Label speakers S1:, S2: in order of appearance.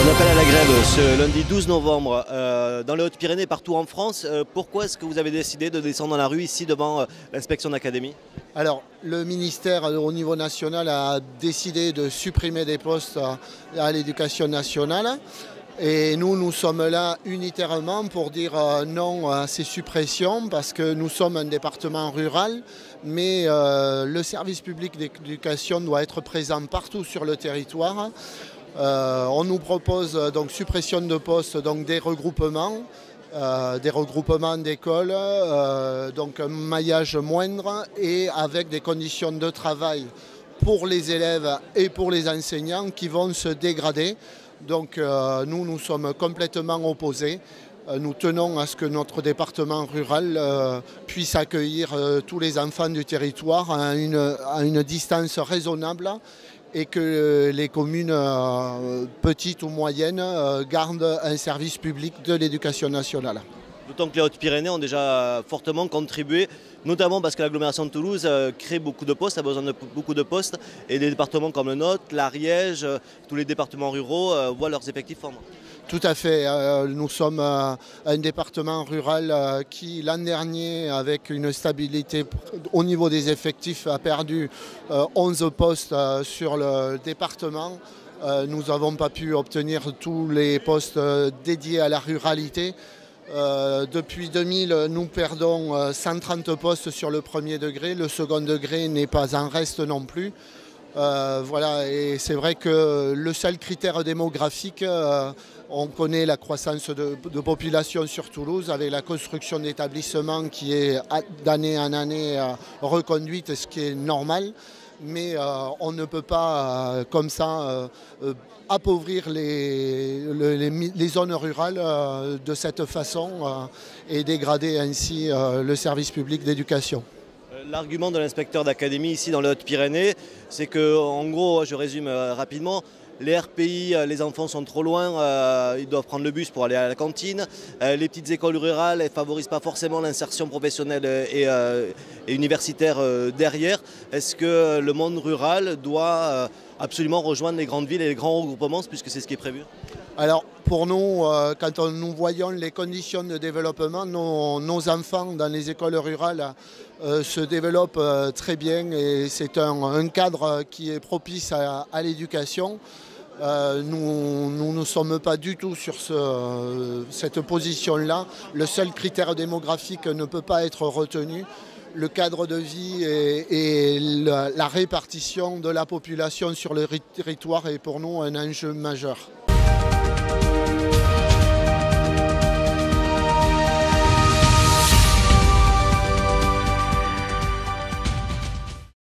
S1: On appelle à la grève ce lundi 12 novembre dans les Hautes-Pyrénées, partout en France. Pourquoi est-ce que vous avez décidé de descendre dans la rue ici devant l'inspection d'académie?
S2: Alors, le ministère au niveau national a décidé de supprimer des postes à l'éducation nationale. Et nous sommes là unitairement pour dire non à ces suppressions parce que nous sommes un département rural, mais le service public d'éducation doit être présent partout sur le territoire. On nous propose donc suppression de postes, donc des regroupements d'écoles, donc un maillage moindre et avec des conditions de travail pour les élèves et pour les enseignants qui vont se dégrader. Donc nous sommes complètement opposés. Nous tenons à ce que notre département rural puisse accueillir tous les enfants du territoire à une distance raisonnable et que les communes petites ou moyennes gardent un service public de l'éducation nationale.
S1: D'autant que les Hautes-Pyrénées ont déjà fortement contribué, notamment parce que l'agglomération de Toulouse crée beaucoup de postes, a besoin de beaucoup de postes, et des départements comme le nôtre, l'Ariège, tous les départements ruraux voient leurs effectifs fondre.
S2: Tout à fait. Nous sommes un département rural qui, l'an dernier, avec une stabilité au niveau des effectifs, a perdu 11 postes sur le département. Nous n'avons pas pu obtenir tous les postes dédiés à la ruralité. Depuis 2000, nous perdons 130 postes sur le premier degré. Le second degré n'est pas en reste non plus. Voilà, et c'est vrai que le seul critère démographique, on connaît la croissance de population sur Toulouse avec la construction d'établissements qui est d'année en année reconduite, ce qui est normal. Mais on ne peut pas comme ça appauvrir les zones rurales de cette façon et dégrader ainsi le service public d'éducation.
S1: L'argument de l'inspecteur d'académie ici dans les Hautes-Pyrénées, c'est que, en gros, je résume rapidement, les RPI, les enfants sont trop loin, ils doivent prendre le bus pour aller à la cantine. Les petites écoles rurales ne favorisent pas forcément l'insertion professionnelle et universitaire derrière. Est-ce que le monde rural doit absolument rejoindre les grandes villes et les grands regroupements, puisque c'est ce qui est prévu?
S2: Alors pour nous, quand nous voyons les conditions de développement, nos enfants dans les écoles rurales se développent très bien et c'est un cadre qui est propice à l'éducation. Nous ne sommes pas du tout sur cette position-là. Le seul critère démographique ne peut pas être retenu. Le cadre de vie et la répartition de la population sur le territoire est pour nous un enjeu majeur.